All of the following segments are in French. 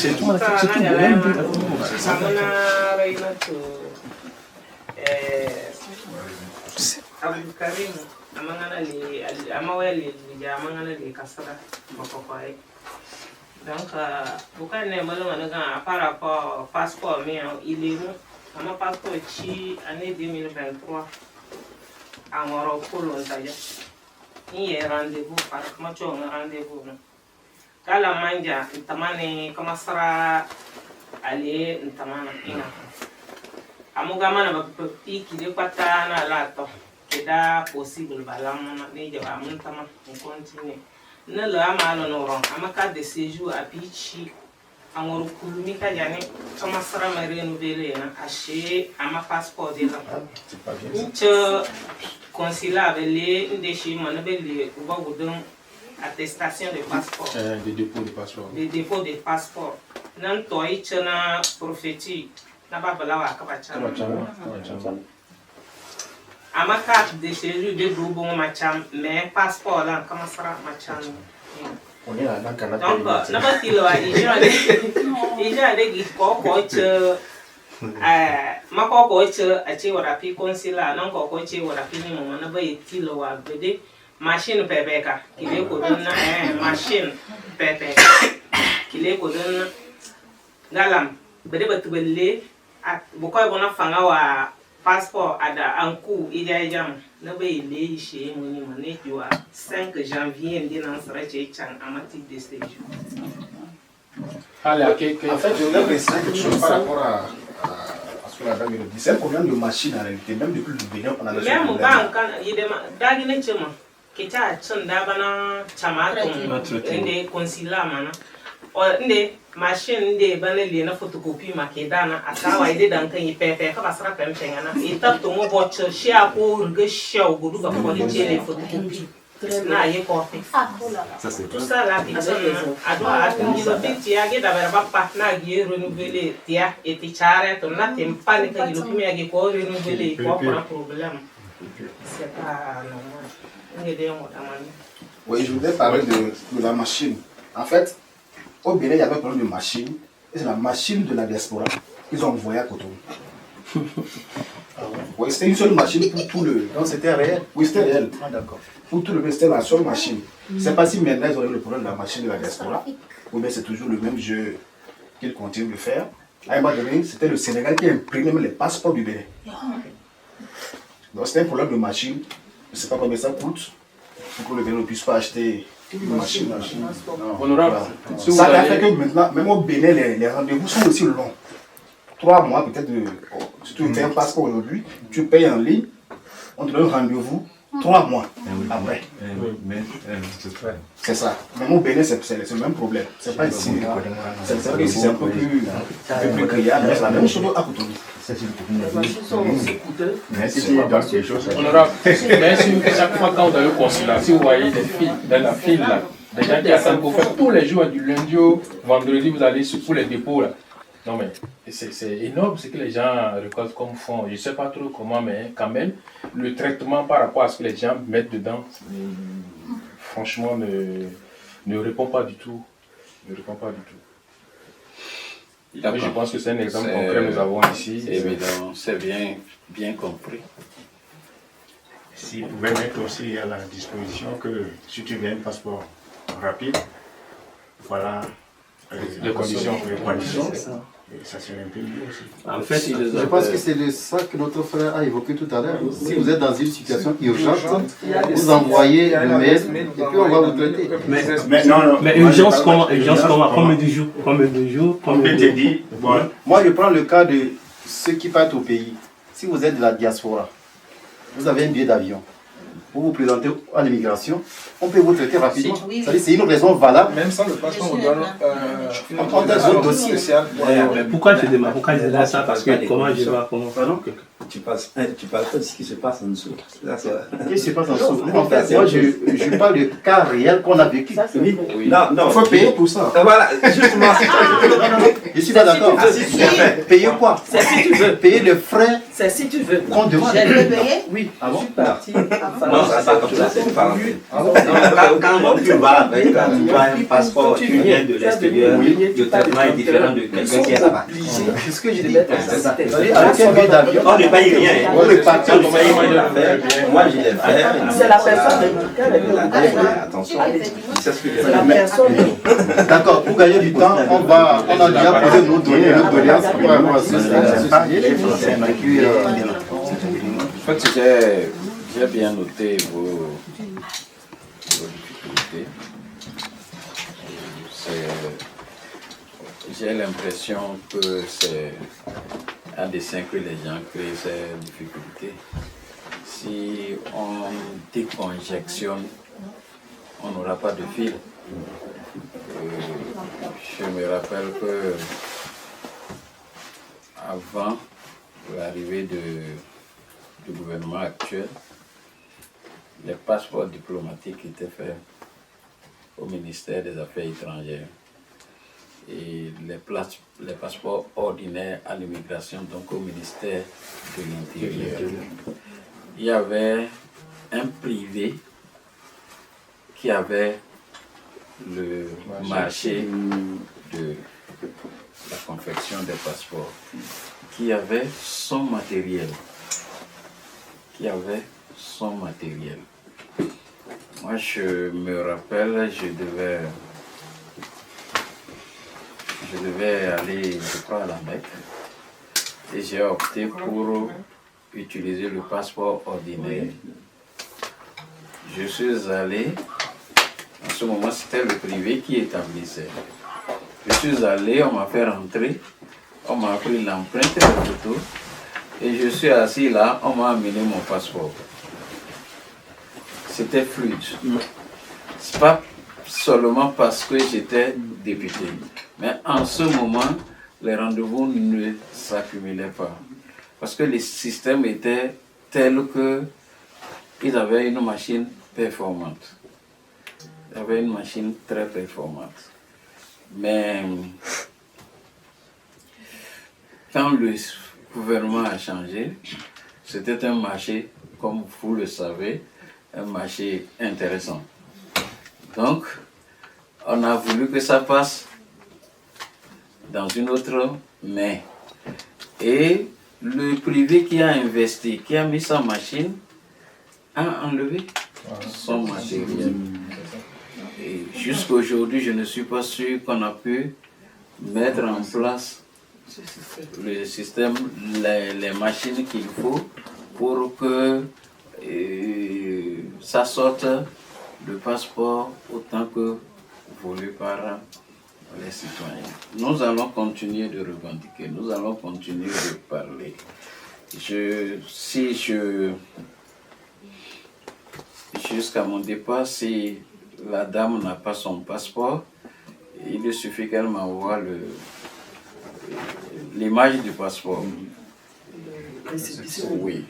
c'est tout. Donc, pourquoi ne pas par rapport au passeport, mais il est mon passeport qui année 2023 à Morocco, il y a rendez-vous par rendez-vous. Quand la manja, tamane commencera à aller, tamane ina. Amugama na petit qui de patana lato, qui da possible balamana, ne java montama, on continue. Ne le amalo noron, amaka de séjour à Pichi, amoro kulumika yane, commencera à me renouveler, acheter à ma passeport de la. Une consulat avec les déchets, mon abel, ou va vous donner attestation de passeport. Des dépôts de passeport. Des dépôts de passeport. Non, toi, tu as prophétie. N'a pas de la à ma carte de séjour de Boubon Macham, mais passeport là, comment sera Macham? On est là dans le Canada. Donc, n'a pas de loi, il y a des coach. Ma coach a tué au rapide consulat, non coach au rapide, mon n'a pas été loi, bébé. Machine pepeka, qui est pour donner machine pepeka, qui est pour donner galam, bébé tu veux le, beaucoup de gens font un passeport à un coup, il y a jam, ne veut le chez mon monnaie tu vois 5 janvier, il y a un stretch en matière de séjour. Allez, en fait, je voulais préciser quelque chose par rapport à ce que la dame dit. C'est un problème de machine en réalité, même depuis le Bénin, on a le même il y a kita chunda bana chamato inde consulat mana o inde machine inde bana le na photocopy makedana akawa ide dan kan yipepe ka basra pempen ana ita to mo bocho shi ako urga show gudu ga ko ni tele photocopy na ye copy ça c'est tout ça la personne a doit attendre le petit ya ge da ba pa na ge renouveler tia et ti chare to na tempane ka gi lo kimi ya ge ko renouveler ko problème c'est pas normal. Oui, je voudrais parler de la machine. En fait, au Bénin, il y avait un problème de machine. Et c'est la machine de la diaspora qu'ils ont envoyée à Cotonou. Oui, c'était une seule machine pour tout le... Donc c'était réel? Oui, c'était réel. Ah d'accord. Pour tout le... C'était la seule machine. Je ne sais pas si maintenant ils ont eu le problème de la machine de la diaspora. Ou bien c'est toujours le même jeu qu'ils continuent de faire. À un moment donné, c'était le Sénégal qui imprimait même les passeports du Bénin. Donc c'était un problème de machine. Je ne sais pas combien ça coûte pour que le Bénin ne puisse pas acheter une machine. Honorable, ça a fait que maintenant, même au Bénin, les rendez-vous sont aussi longs. 3 mois peut-être. Si tu fais un passeport aujourd'hui, tu payes en ligne, on te donne rendez-vous 3 mois après. C'est ça. Même au Bénin, c'est le même problème. C'est pas ici. C'est vrai que c'est un peu plus criard, mais c'est la même chose à Cotonou. Honorable, mais chaque fois quand vous avez au consulat, si vous voyez des filles dans la file là, des gens qui attendent pour faire tous les jours du lundi au vendredi, vous allez pour les dépôts là. Non mais c'est énorme ce que les gens récoltent comme fonds. Je ne sais pas trop comment, mais quand même, le traitement par rapport à ce que les gens mettent dedans, franchement, ne répond pas du tout. Ne répond pas du tout. Mais je pense que c'est un exemple concret que nous avons ici. Évidemment, c'est bien compris. Si vous pouvez mettre aussi à la disposition que si tu veux un passeport rapide, voilà les conditions. Et ça serait un peu mieux aussi. En fait, je pense que c'est ça que notre frère a évoqué tout à l'heure. Si vous êtes dans une situation urgente, vous envoyez le mail et puis on va vous traiter. Mais urgence comment? Combien de jours? On peut te dire, bon. Moi je prends le cas de ceux qui partent au pays. Si vous êtes de la diaspora, vous avez un billet d'avion. Vous vous présentez à l'immigration, on peut vous traiter rapidement. C'est une raison valable. Même sans le passeport, on doit on a un dossier. Mais pourquoi je demande ça? Parce que comment je vais... tu parles pas de ce qui se passe en dessous. Qu'est-ce qui se passe en dessous? En fait, moi, je parle de cas réels qu'on a vécu. Oui. Non, il faut payer pour ça. Voilà, justement. Je suis pas d'accord. Payer quoi? C'est si tu veux. Payer les frais C'est si tu veux. qu'on demande. J'ai payé. Oui. Je suis parti. Non, c'est pas comme ça, c'est une parenthèse. Quand tu vas avec tu as un passeport, tu viens de l'extérieur, le traitement est différent de quelqu'un qui est là-bas. C'est ce que je dis. C'est ça. Avec un billet d'avion, On ne paye rien. on est parti. On ne paye rien. Moi, je l'ai fait. C'est la personne. Attention. C'est la personne. D'accord, pour gagner du temps, on a déjà posé nos données, nos doléances pour avoir ce En fait, j'ai bien noté vos difficultés. J'ai l'impression que c'est un dessein que les gens créent ces difficultés. Si on déconjectionne, on n'aura pas de fil. Je me rappelle que avant l'arrivée du gouvernement actuel, les passeports diplomatiques étaient faits au ministère des Affaires étrangères et les passeports ordinaires à l'immigration, donc au ministère de l'Intérieur. Il y avait un privé qui avait le marché de la confection des passeports, qui avait son matériel. Moi, je me rappelle, je devais aller, je crois, à la Mecque, et j'ai opté pour utiliser le passeport ordinaire. Je suis allé, en ce moment, c'était le privé qui établissait. Je suis allé, on m'a fait rentrer, on m'a pris l'empreinte de photo, et je suis assis là, on m'a amené mon passeport. C'était fluide. C'est pas seulement parce que j'étais député, mais en ce moment, les rendez-vous ne s'accumulaient pas. Parce que les systèmes étaient tels qu'ils avaient une machine performante. Ils avaient une machine très performante. Mais quand le gouvernement a changé, c'était un marché, comme vous le savez, un marché intéressant. Donc, on a voulu que ça passe dans une autre main. Et le privé qui a investi, qui a mis sa machine, a enlevé son matériel. Et jusqu'à aujourd'hui, je ne suis pas sûr qu'on a pu mettre en place le système, les machines qu'il faut pour que ça sorte le passeport autant que voulu par les citoyens. Nous allons continuer de revendiquer, nous allons continuer de parler. Jusqu'à mon départ, si la dame n'a pas son passeport, il suffit qu'elle m'envoie l'image du passeport. Oui,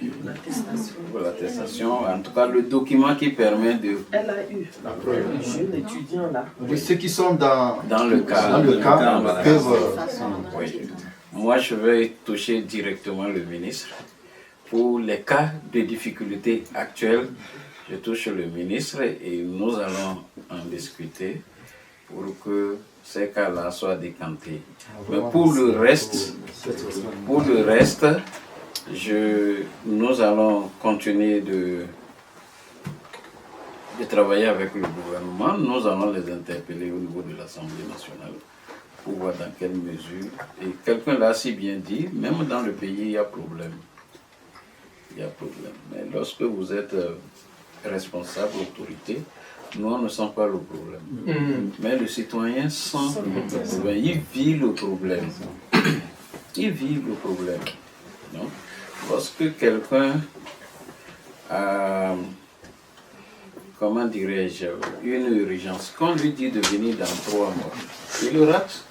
pour l'attestation, en tout cas le document qui permet de... Elle a eu un jeune étudiant là. Oui, ceux qui sont dans le cas peuvent... Oui. Moi, je vais toucher directement le ministre. Pour les cas de difficulté actuels, je touche le ministre et nous allons en discuter pour que ces cas-là soient décantés. Mais pour le reste, nous allons continuer de travailler avec le gouvernement. Nous allons les interpeller au niveau de l'Assemblée nationale pour voir dans quelle mesure. Et quelqu'un l'a si bien dit, même dans le pays, il y a problème. Il y a problème. Mais lorsque vous êtes responsable, autorité, nous, on ne sent pas le problème. Mais le citoyen sent le problème. Il vit le problème. Il vit le problème. Non? Lorsque quelqu'un a, comment dirais-je, une urgence, qu'on lui dit de venir dans 3 mois, il le rate.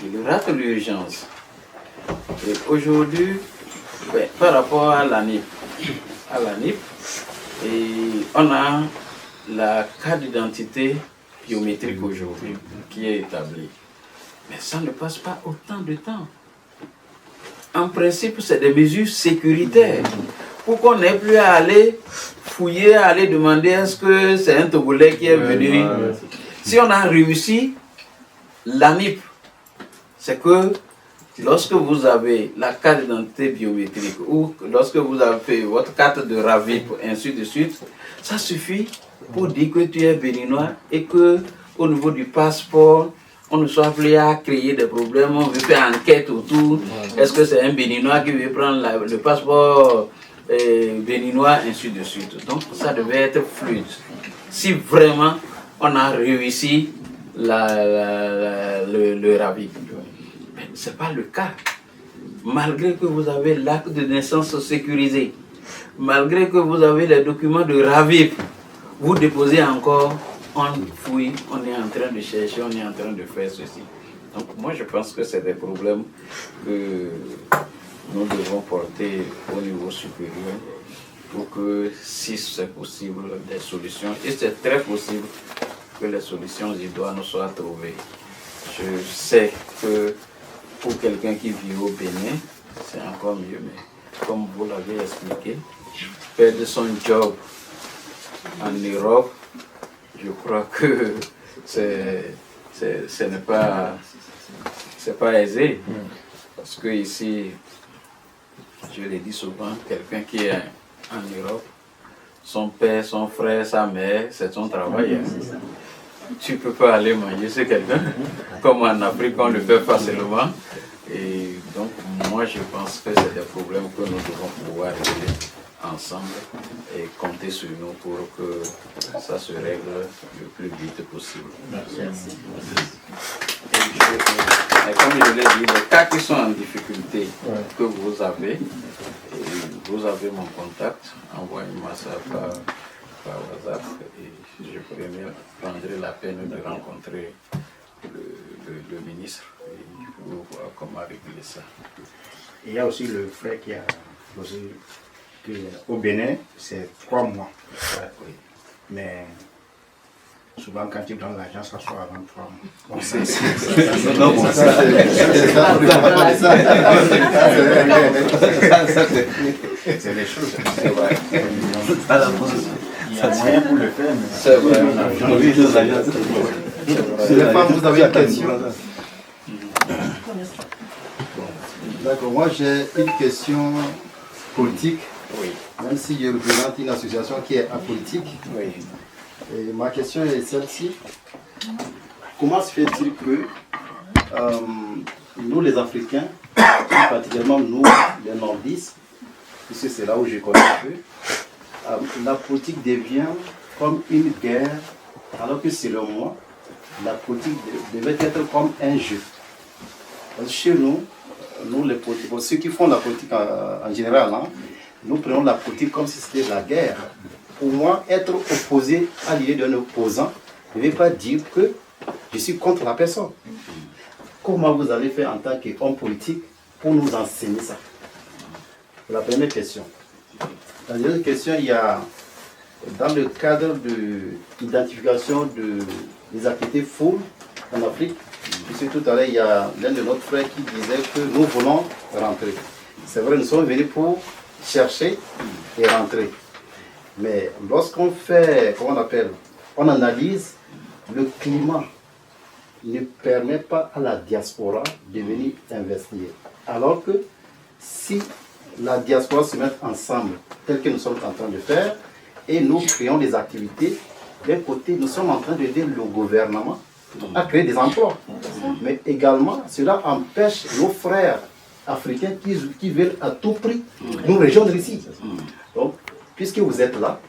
Il rate l'urgence. Et aujourd'hui, Par rapport à l'ANIP, et on a la carte d'identité biométrique aujourd'hui qui est établie. Mais ça ne passe pas autant de temps. En principe, c'est des mesures sécuritaires pour qu'on n'ait plus à aller fouiller, à aller demander est-ce que c'est un Togolais qui est venu. Si on a réussi l'ANIP, c'est que lorsque vous avez la carte d'identité biométrique ou lorsque vous avez fait votre carte de RAVIP, ainsi de suite, ça suffit pour dire que tu es béninois et que au niveau du passeport, on ne soit plus à créer des problèmes, on veut faire enquête autour. Est-ce que c'est un béninois qui veut prendre le passeport béninois, ainsi de suite. Donc ça devait être fluide. Si vraiment on a réussi le RAVIP. Mais ce n'est pas le cas. Malgré que vous avez l'acte de naissance sécurisé, malgré que vous avez les documents de RAVIP, vous déposez encore, on fouille, on est en train de chercher, on est en train de faire ceci. Donc moi je pense que c'est des problèmes que nous devons porter au niveau supérieur pour que, si c'est possible, des solutions, et c'est très possible que les solutions idoines soient trouvées. Je sais que pour quelqu'un qui vit au Bénin, c'est encore mieux, mais comme vous l'avez expliqué, perdre son job en Europe, je crois que ce n'est pas aisé. Parce que ici, je le dis souvent, quelqu'un qui est en Europe, son père, son frère, sa mère, c'est son travail. Tu ne peux pas aller manger chez quelqu'un, comme en Afrique, on le fait facilement. Et donc, moi, je pense que c'est des problèmes que nous devons pouvoir régler ensemble et compter sur nous pour que ça se règle le plus vite possible. Merci. Et comme je l'ai dit, les cas qui sont en difficulté, que vous avez mon contact, envoyez-moi ça par WhatsApp et je prendrai la peine de rencontrer le ministre et pour voir comment régler ça. Il y a aussi le frère qui a posé qu'au Bénin, c'est 3 mois. Oui. Mais souvent, quand tu donnes l'argent, ça soit avant 3 mois. Bon, c'est les choses. C'est vrai. Il y a moyen pour le faire, mais c'est vrai. Vous avez une question? D'accord, moi j'ai une question politique. Oui. Même si je représente une association qui est apolitique. Oui. Et ma question est celle-ci. Comment se fait-il que nous les Africains, particulièrement nous les nordistes, puisque c'est là où je connais un peu, la politique devient comme une guerre, alors que selon moi, la politique devait être comme un jeu. Parce que chez nous, les politiques, ceux qui font la politique en général, hein, nous prenons la politique comme si c'était la guerre. Pour moi, être opposé à l'idée d'un opposant ne veut pas dire que je suis contre la personne. Comment vous allez faire en tant qu'homme politique pour nous enseigner ça? C'est la première question. La deuxième question, il y a, dans le cadre de l'identification des activités foules en Afrique, puisque tout à l'heure, il y a l'un de nos frères qui disait que nous voulons rentrer. C'est vrai, nous sommes venus pour chercher et rentrer. Mais lorsqu'on fait, comment on appelle, on analyse, le climat ne permet pas à la diaspora de venir investir. Alors que si la diaspora se met ensemble, tel que nous sommes en train de faire, et nous créons des activités, d'un côté, nous sommes en train d'aider le gouvernement à créer des emplois. Mais également, cela empêche nos frères africains qui veulent à tout prix nous rejoindre ici. Donc, puisque vous êtes là,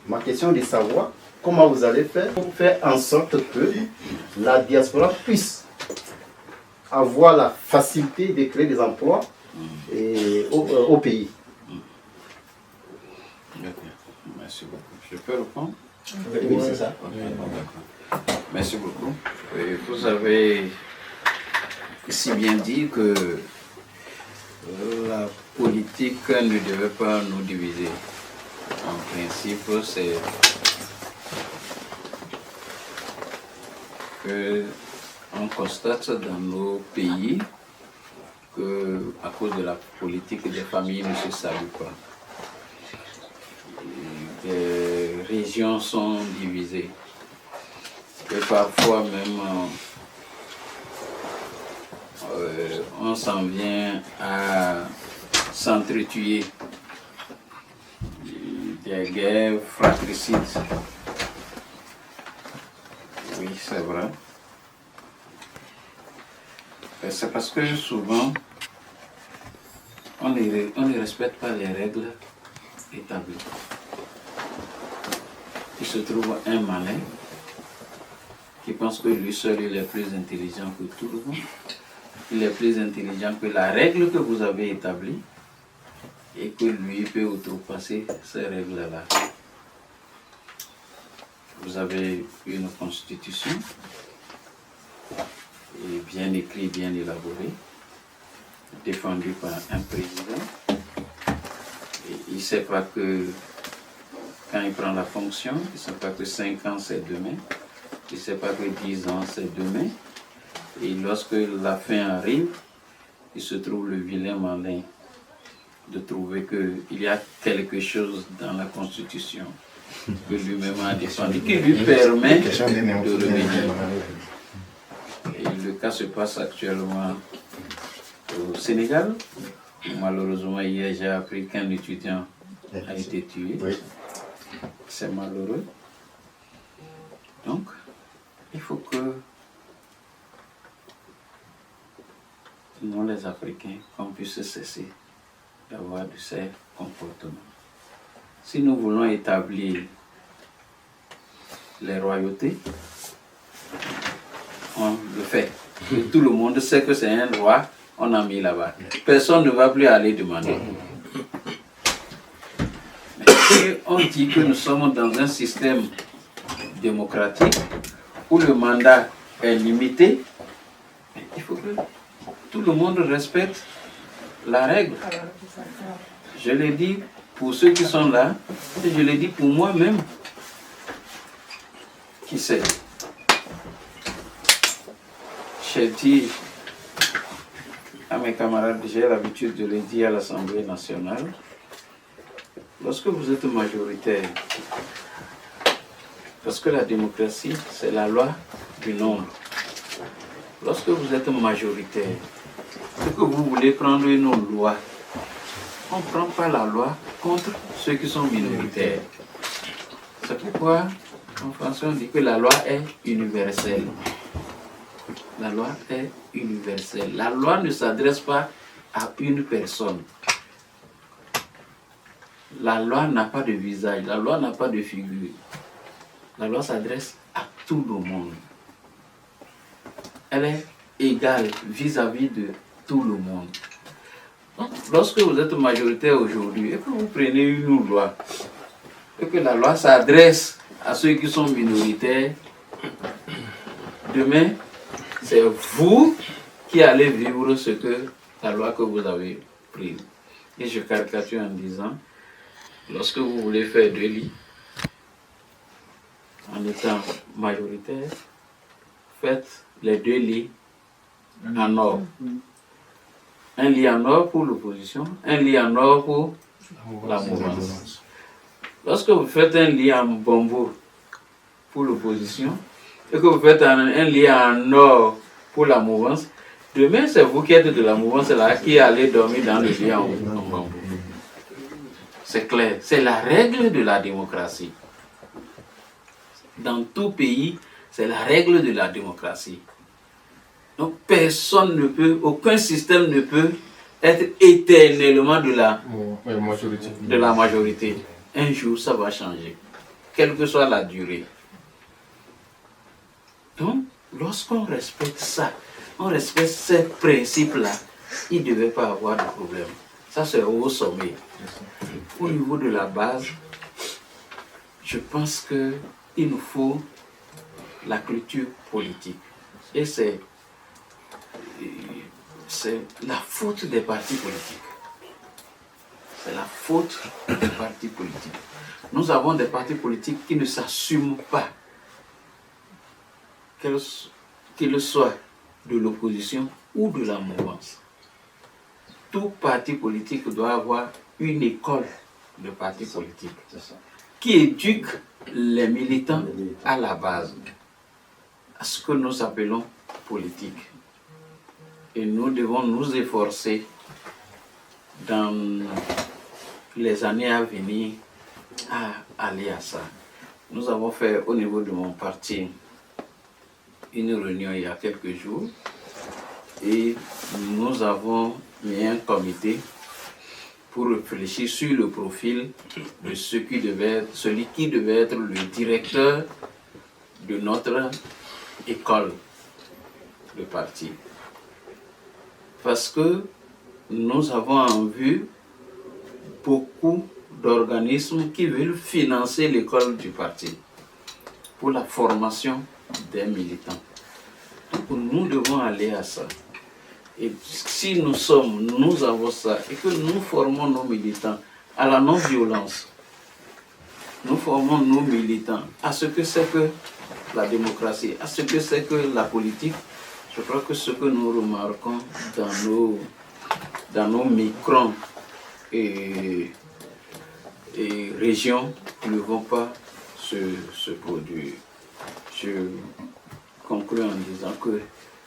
ma question est de savoir comment vous allez faire pour faire en sorte que la diaspora puisse avoir la facilité de créer des emplois au pays. Merci beaucoup. Je peux répondre? Oui, c'est ça. Merci beaucoup. Vous avez si bien dit que la politique politique ne devait pas nous diviser. En principe, c'est qu'on constate dans nos pays que, à cause de la politique, des familles ne se saluent pas. Les régions sont divisées. Et parfois même, on s'en vient à s'entretuer. Des guerres fratricides. Oui, c'est vrai. C'est parce que souvent, on ne respecte pas les règles établies. Il se trouve un malin qui pense que lui seul il est plus intelligent que tout le monde. Il est plus intelligent que la règle que vous avez établie et que lui peut outrepasser ces règles-là. Vous avez une constitution et bien écrite, bien élaborée, défendue par un président. Et il ne sait pas que quand il prend la fonction, il ne sait pas que 5 ans c'est demain, il ne sait pas que 10 ans c'est demain. Et lorsque la fin arrive, il se trouve le vilain malin de trouver qu'il y a quelque chose dans la Constitution que lui-même a défendu, qui lui permet de revenir. Et le cas se passe actuellement au Sénégal. Malheureusement, hier, j'ai appris qu'un étudiant a été tué. C'est malheureux. Donc, il faut que nous, les Africains, qu'on puisse cesser d'avoir de ces comportements. Si nous voulons établir les royautés, on le fait. Et tout le monde sait que c'est un roi, on a mis là-bas. Personne ne va plus aller demander. Mais si on dit que nous sommes dans un système démocratique où le mandat est limité, il faut que tout le monde respecte la règle. Je l'ai dit pour ceux qui sont là, et je l'ai dit pour moi-même. Qui sait? J'ai dit à mes camarades, j'ai l'habitude de le dire à l'Assemblée nationale, lorsque vous êtes majoritaire, parce que la démocratie, c'est la loi du nombre. Lorsque vous êtes majoritaire, ce que vous voulez prendre une loi, on ne prend pas la loi contre ceux qui sont minoritaires. C'est pourquoi en français on dit que la loi est universelle. La loi est universelle. La loi ne s'adresse pas à une personne. La loi n'a pas de visage, la loi n'a pas de figure. La loi s'adresse à tout le monde. Elle est égale vis-à-vis de tout le monde. Donc, lorsque vous êtes majoritaire aujourd'hui et que vous prenez une loi, et que la loi s'adresse à ceux qui sont minoritaires, demain, c'est vous qui allez vivre ce que la loi que vous avez prise. Et je caricature en disant, lorsque vous voulez faire 2 lits, en étant majoritaire, faites les 2 lits en or. Un lit en or pour l'opposition, un lit en or pour la mouvance. Lorsque vous faites un lit en bambou pour l'opposition, et que vous faites un lit en or pour la mouvance, demain c'est vous qui êtes de la mouvance là qui allez dormir dans le lit en bambou. C'est clair, c'est la règle de la démocratie. Dans tout pays, c'est la règle de la démocratie. Donc personne ne peut, aucun système ne peut être éternellement de la majorité. Un jour, ça va changer, quelle que soit la durée. Donc, lorsqu'on respecte ça, on respecte ces principes-là, il ne devait pas avoir de problème. Ça, c'est au sommet. Au niveau de la base, je pense qu'il nous faut la culture politique. Et c'est la faute des partis politiques. c'est la faute des partis politiques. Nous avons des partis politiques qui ne s'assument pas, qu'ils soient de l'opposition ou de la mouvance. Tout parti politique doit avoir une école de parti politique qui éduque les militants à la base, à ce que nous appelons politique. Et nous devons nous efforcer dans les années à venir à aller à ça. Nous avons fait au niveau de mon parti une réunion il y a quelques jours et nous avons mis un comité pour réfléchir sur le profil de celui qui devait être le directeur de notre école de parti. Parce que nous avons en vue beaucoup d'organismes qui veulent financer l'école du parti pour la formation des militants. Donc nous devons aller à ça. Et si nous avons ça et que nous formons nos militants à la non-violence, nous formons nos militants à ce que c'est que la démocratie, à ce que c'est que la politique, je crois que ce que nous remarquons dans nos microns et régions ne vont pas se produire. Je conclue en disant que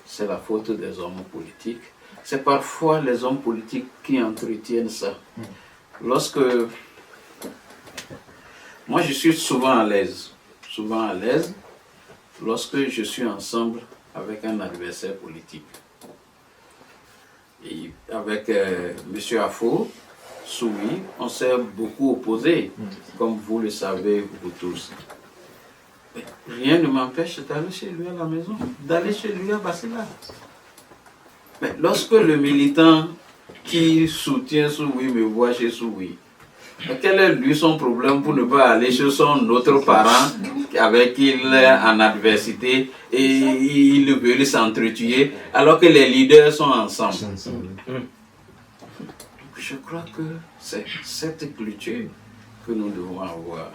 c'est la faute des hommes politiques. C'est parfois les hommes politiques qui entretiennent ça. Moi je suis souvent à l'aise lorsque je suis ensemble avec un adversaire politique. Et avec M. Afo, Soui, on s'est beaucoup opposés, comme vous le savez, vous tous. Mais rien ne m'empêche d'aller chez lui à la maison, d'aller chez lui à Basila. Mais lorsque le militant qui soutient Soui me voit chez Soui, quel est lui son problème pour ne pas aller chez son autre parent avec qui il est en adversité et il veut s'entretuer alors que les leaders sont ensemble? Je crois que c'est cette culture que nous devons avoir.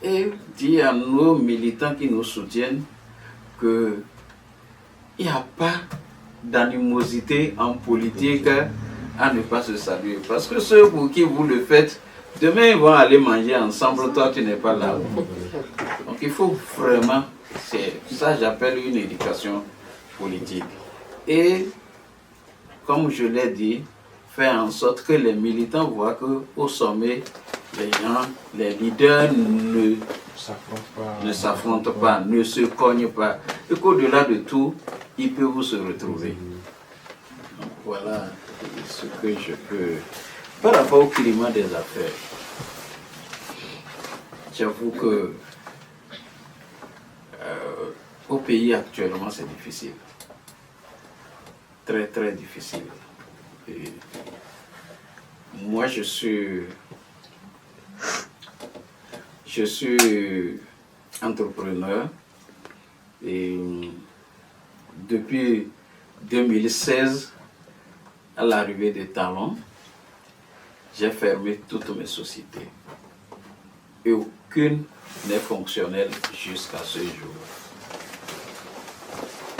Et dire à nos militants qui nous soutiennent qu'il n'y a pas d'animosité en politique à ne pas se saluer. Parce que ceux pour qui vous le faites, demain ils vont aller manger ensemble, toi tu n'es pas là. Donc il faut vraiment, ça j'appelle une éducation politique. Et comme je l'ai dit, faire en sorte que les militants voient qu'au sommet, les leaders ne s'affrontent pas, ne se cognent pas. Et qu'au-delà de tout, ils peuvent se retrouver. Donc voilà ce que je peux... Par rapport au climat des affaires, j'avoue que au pays actuellement c'est difficile. Très très difficile. Et moi je suis entrepreneur et depuis 2016 à l'arrivée des talents, j'ai fermé toutes mes sociétés et aucune n'est fonctionnelle jusqu'à ce jour.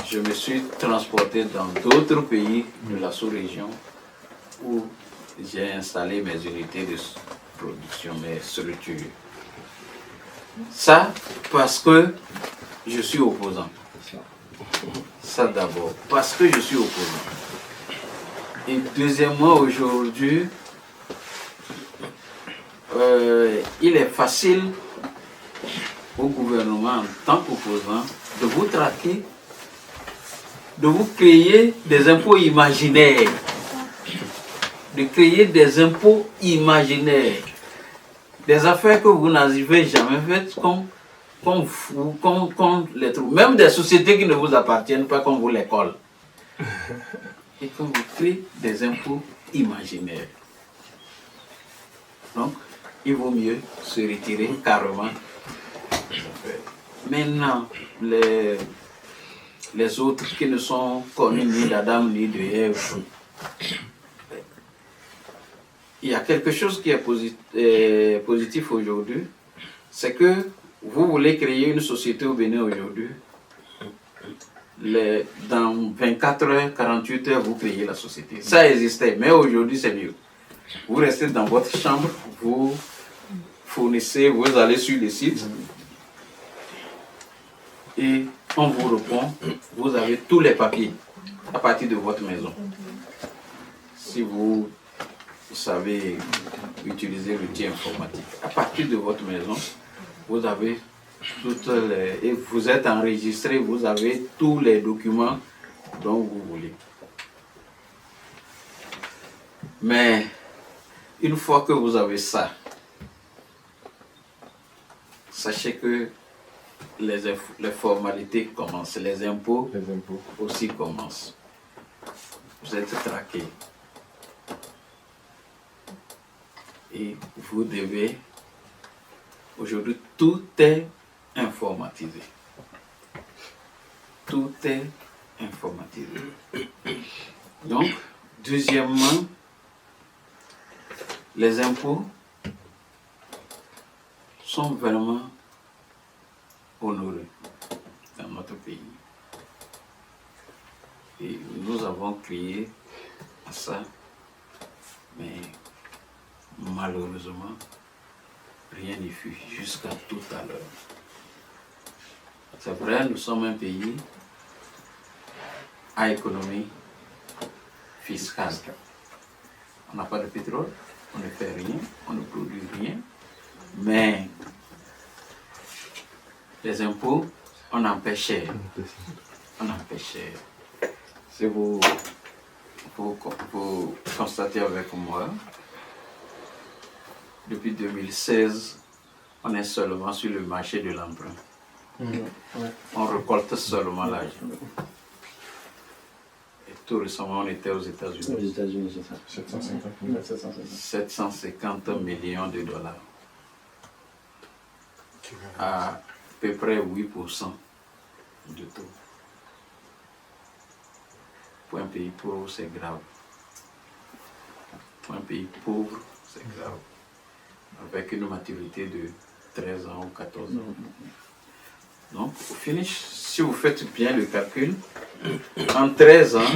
Je me suis transporté dans d'autres pays de la sous-région où j'ai installé mes unités de production, mes structures. Ça, parce que je suis opposant. Ça d'abord, parce que je suis opposant. Et deuxièmement, aujourd'hui, il est facile au gouvernement en tant qu'opposant de vous traquer, de vous créer des impôts imaginaires, de créer des impôts imaginaires, des affaires que vous n'avez jamais faites comme les trucs, même des sociétés qui ne vous appartiennent pas comme vous les collez. Et qu'on vous crée des impôts imaginaires. Donc, il vaut mieux se retirer carrément. Maintenant, les autres qui ne sont connus ni d'Adam ni de Ève, il y a quelque chose qui est positif aujourd'hui, c'est que vous voulez créer une société au Bénin aujourd'hui. Dans 24 heures, 48 heures, vous créez la société. Ça existait, mais aujourd'hui c'est mieux. Vous restez dans votre chambre, vous fournissez, vous allez sur le site et on vous répond, vous avez tous les papiers à partir de votre maison. Si vous savez utiliser l'outil informatique, à partir de votre maison, vous avez toutes les... Et vous êtes enregistré, vous avez tous les documents dont vous voulez. Mais une fois que vous avez ça, sachez que les formalités commencent, les impôts aussi commencent. Vous êtes traqué. Et vous devez... Aujourd'hui, tout est informatisé. Tout est informatisé. Donc, deuxièmement, les impôts sont vraiment honorés dans notre pays. Et nous avons crié à ça, mais malheureusement, rien n'y fut jusqu'à tout à l'heure. C'est vrai, nous sommes un pays à économie fiscale. On n'a pas de pétrole, on ne fait rien, on ne produit rien, mais les impôts, on en paie cher. On en paie cher. Si vous constatez avec moi, depuis 2016, on est seulement sur le marché de l'emprunt. On récolte seulement l'argent. Et tout récemment, on était aux États-Unis. Aux États-Unis, c'est ça. 750 millions de dollars. À peu près 8% de taux. Pour un pays pauvre, c'est grave. Pour un pays pauvre, c'est grave. Avec une maturité de 13 ans ou 14 ans. Donc, au finish, si vous faites bien le calcul, en 13 ans,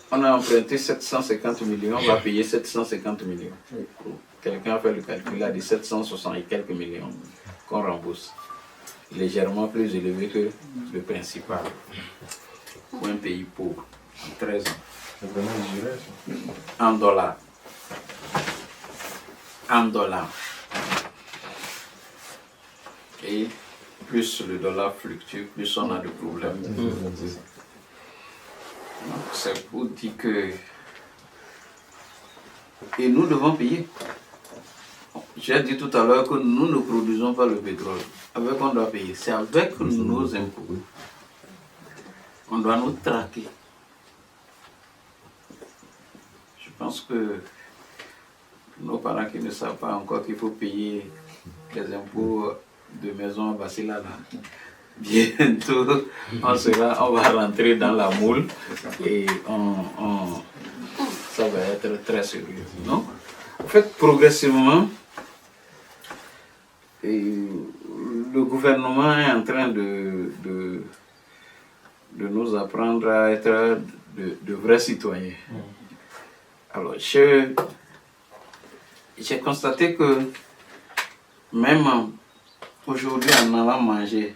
on a emprunté 750 millions, on va payer 750 millions. Quelqu'un a fait le calcul, il a dit 760 et quelques millions qu'on rembourse. Légèrement plus élevé que le principal. Pour un pays pauvre, en 13 ans. C'est vraiment géré, ça. En dollars. En dollars. Et plus le dollar fluctue, plus on a de problèmes. Donc c'est pour dire que... Et nous devons payer. J'ai dit tout à l'heure que nous ne produisons pas le pétrole. Avec on doit payer. C'est avec nos impôts. On doit nous traquer. Je pense que nos parents qui ne savent pas encore qu'il faut payer les impôts de maison à Basila, bientôt on va rentrer dans la moule et ça va être très sérieux. Donc, en fait, progressivement, le gouvernement est en train de nous apprendre à être de vrais citoyens. Alors, j'ai constaté que même aujourd'hui, en allant manger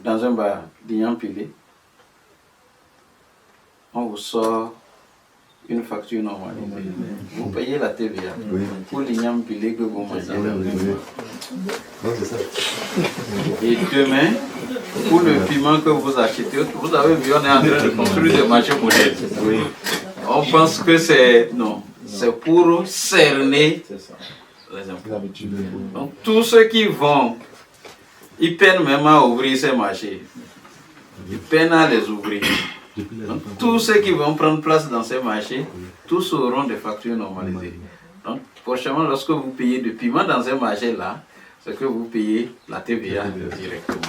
dans un bar d'Ignam-Pilé, on vous sort une facture normalisée. Vous payez la TVA pour l'Ignam-Pilé que vous mangez. Et demain, pour le piment que vous achetez, vous avez vu, on est en train de construire des marchés modernes. On pense que c'est... Non, c'est pour cerner les impôts. Donc tous ceux qui vont, ils peinent même à ouvrir ces marchés. Ils peinent à les ouvrir. Donc tous ceux qui vont prendre place dans ces marchés, tous auront des factures normalisées. Donc prochainement, lorsque vous payez du piment dans ces marchés-là, c'est que vous payez la TVA directement.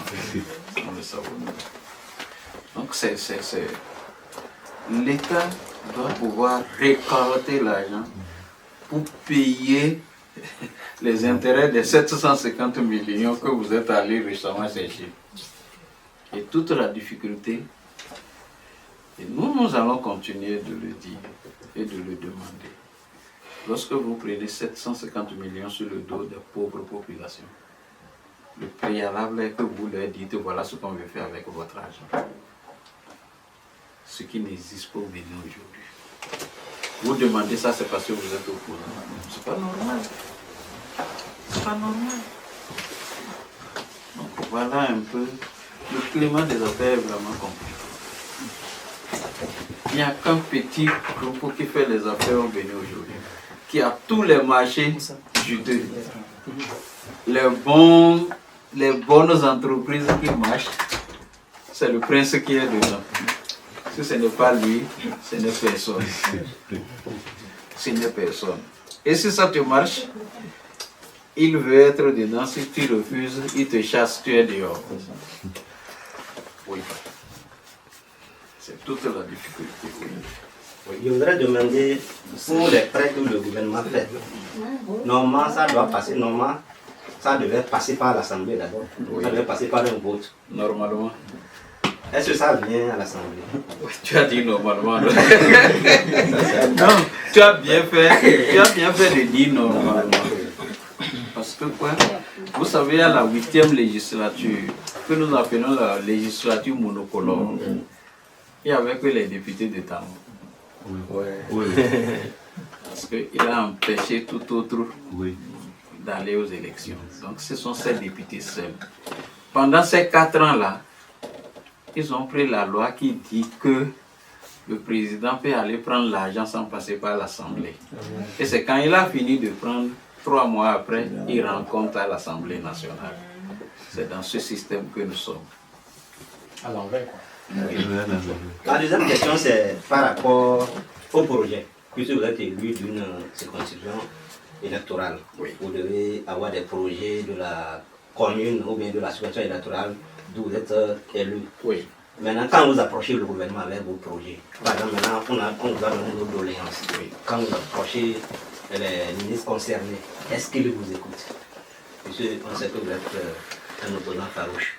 On le sait. Donc c'est l'État doit pouvoir récolter l'argent pour payer les intérêts des 750 millions que vous êtes allés récemment chercher. Et toute la difficulté, et nous allons continuer de le dire et de le demander. Lorsque vous prenez 750 millions sur le dos des pauvres populations, le préalable est que vous leur dites voilà ce qu'on veut faire avec votre argent. Ce qui n'existe pas au Bénin aujourd'hui. Vous demandez ça, c'est parce que vous êtes opposant. C'est pas normal. C'est pas normal. Donc voilà un peu, le climat des affaires est vraiment compliqué. Il n'y a qu'un petit groupe qui fait les affaires au Bénin aujourd'hui, qui a tous les marchés juteux. Les bonnes entreprises qui marchent, c'est le prince qui est dedans. Si ce n'est pas lui, ce n'est personne. Ce n'est personne. Et si ça te marche, il veut être dedans. Si tu refuses, il te chasse, tu es dehors. Oui. C'est toute la difficulté. Oui, je voudrais demander pour les prêts que le gouvernement fait. Normalement, ça doit passer, ça devait passer par l'Assemblée d'abord. Oui. Ça devait passer par un vote. Normalement. Est-ce que ça vient à l'Assemblée? Oui, tu as dit normalement. Non, tu as bien fait de dire normalement. Parce que quoi? Vous savez, à la 8e législature, que nous appelons la législature monocolore, il n'y avait que les députés de Tamou. Oui. Parce qu'il a empêché tout autre d'aller aux élections. Donc ce sont ces députés seuls. Pendant ces 4 ans-là, ils ont pris la loi qui dit que le président peut aller prendre l'argent sans passer par l'Assemblée. Et c'est quand il a fini de prendre, 3 mois après, il rencontre à l'Assemblée nationale. C'est dans ce système que nous sommes. À l'envers, quoi. La deuxième question, c'est par rapport au projet. Puisque vous êtes élu d'une circonscription électorale, vous devez avoir des projets de la commune ou bien de la circonscription électorale d'où vous êtes élu. Oui. Maintenant, quand vous approchez le gouvernement avec vos projets, par exemple, maintenant, on vous a donné nos doléances. Quand vous approchez les ministres concernés, est-ce qu'ils vous écoutent? Puisque on sait que vous êtes un opposant farouche.